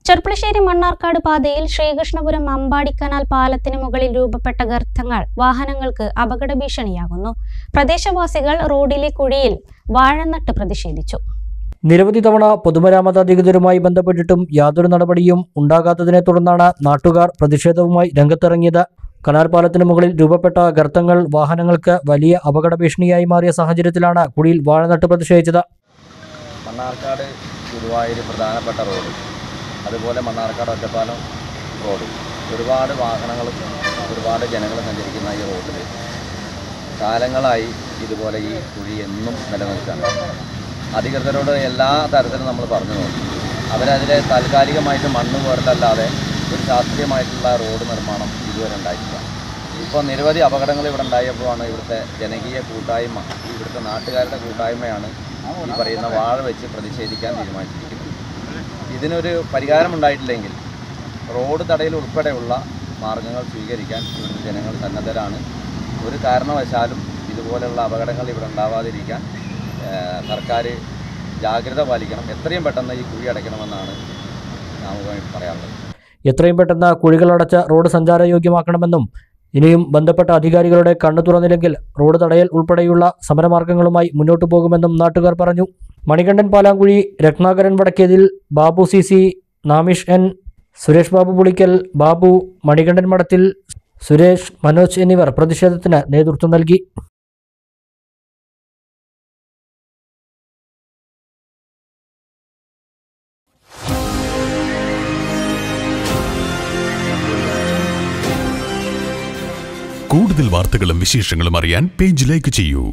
ചെർപ്പളശ്ശേരി മണ്ണാർക്കാട് പാതയിൽ ശ്രീകൃഷ്ണപുരം അമ്പാടിക്കനാൽ പാലത്തിന് മുകളിൽ രൂപപ്പെട്ട ഗർത്തങ്ങൾ വാഹനങ്ങൾക്ക് അപകട ഭീഷണിയാകുന്നു. പ്രദേശവാസികൾ റോഡിലെ കുഴിയിൽ വാഴനട്ട് പ്രതിഷേധിച്ചു. നിരവധി തവണ പൊതുമരാമത്ത് അധികൃതരുമായി ബന്ധപ്പെട്ടിട്ടും യാതൊരു നടപടിയും ഉണ്ടാകാത്തതിനെ തുടർന്നാണ് നാട്ടുകാർ പ്രതിഷേധവുമായി രംഗത്തിറങ്ങിയത്. കനാൽ പാലത്തിന് മുകളിൽ രൂപപ്പെട്ട ഗർത്തങ്ങൾ വാഹനങ്ങൾക്ക് വലിയ അപകട ഭീഷണിയായി മാറിയ സാഹചര്യത്തിലാണ് കുഴിയിൽ വാഴനട്ട് പ്രതിഷേധിച്ചത്. മണ്ണാർക്കാട് ഗുരുവായൂർ പ്രധാനപ്പെട്ട റോഡ്, അതുപോലെ മണ്ണാർക്കാട് ഒറ്റപ്പാലം റോഡ്, ഒരുപാട് വാഹനങ്ങളും ഒരുപാട് ജനങ്ങൾ സഞ്ചരിക്കുന്ന ഈ റോഡിൽ കാലങ്ങളായി ഇതുപോലെ ഈ കുഴി എന്നും നിലനിൽക്കുകയാണ്. അധികൃതരോട് എല്ലാ തരത്തിലും നമ്മൾ പറഞ്ഞു നോക്കി. അവരതിലെ താൽക്കാലികമായിട്ട് മണ്ണ് പോരല്ലാതെ ഒരു ശാസ്ത്രീയമായിട്ടുള്ള റോഡ് നിർമ്മാണം ഇതുവരെ ഉണ്ടായിട്ടില്ല. ഇപ്പോൾ നിരവധി അപകടങ്ങൾ ഇവിടെ ഉണ്ടായപ്പോഴാണ് ഇവിടുത്തെ ജനകീയ കൂട്ടായ്മ, ഇവിടുത്തെ നാട്ടുകാരുടെ കൂട്ടായ്മയാണ് ഈ പറയുന്ന വാഴ വെച്ച് പ്രതിഷേധിക്കാൻ തീരുമാനിച്ചിരിക്കുന്നത്. ഇതിനൊരു പരിഹാരമുണ്ടായിട്ടില്ലെങ്കിൽ റോഡ് തടയൽ ഉൾപ്പെടെയുള്ള മാർഗങ്ങൾ സ്വീകരിക്കാൻ ഇവിടുത്തെ ജനങ്ങൾ സന്നദ്ധരാണ്. ഒരു കാരണവശാലും ഇതുപോലെയുള്ള അപകടങ്ങൾ ഇവിടെ ഉണ്ടാവാതിരിക്കാൻ സർക്കാർ ജാഗ്രത പാലിക്കണം. എത്രയും പെട്ടെന്ന് ഈ കുഴി അടയ്ക്കണമെന്നാണ് നമുക്ക് പറയാനുള്ളത്. എത്രയും പെട്ടെന്ന് കുഴികളടച്ച് റോഡ് സഞ്ചാരയോഗ്യമാക്കണമെന്നും ഇനിയും ബന്ധപ്പെട്ട അധികാരികളുടെ കണ്ണു തുറന്നില്ലെങ്കിൽ റോഡ് തടയൽ ഉൾപ്പെടെയുള്ള സമരമാർഗങ്ങളുമായി മുന്നോട്ടു പോകുമെന്നും നാട്ടുകാർ പറഞ്ഞു. മണികണ്ഠൻ പാലാങ്കുഴി, രത്നാകരൻ വടക്കേതിൽ, ബാബു CC, നാമിഷ് N, സുരേഷ് ബാബു പുളിക്കൽ, ബാബു, മണികണ്ഠൻ മഠത്തിൽ, സുരേഷ്, മനോജ് എന്നിവർ പ്രതിഷേധത്തിന് നേതൃത്വം നൽകി. കൂടുതൽ വാർത്തകളും വിശേഷങ്ങളും അറിയാൻ പേജ് ലൈക്ക് ചെയ്യൂ.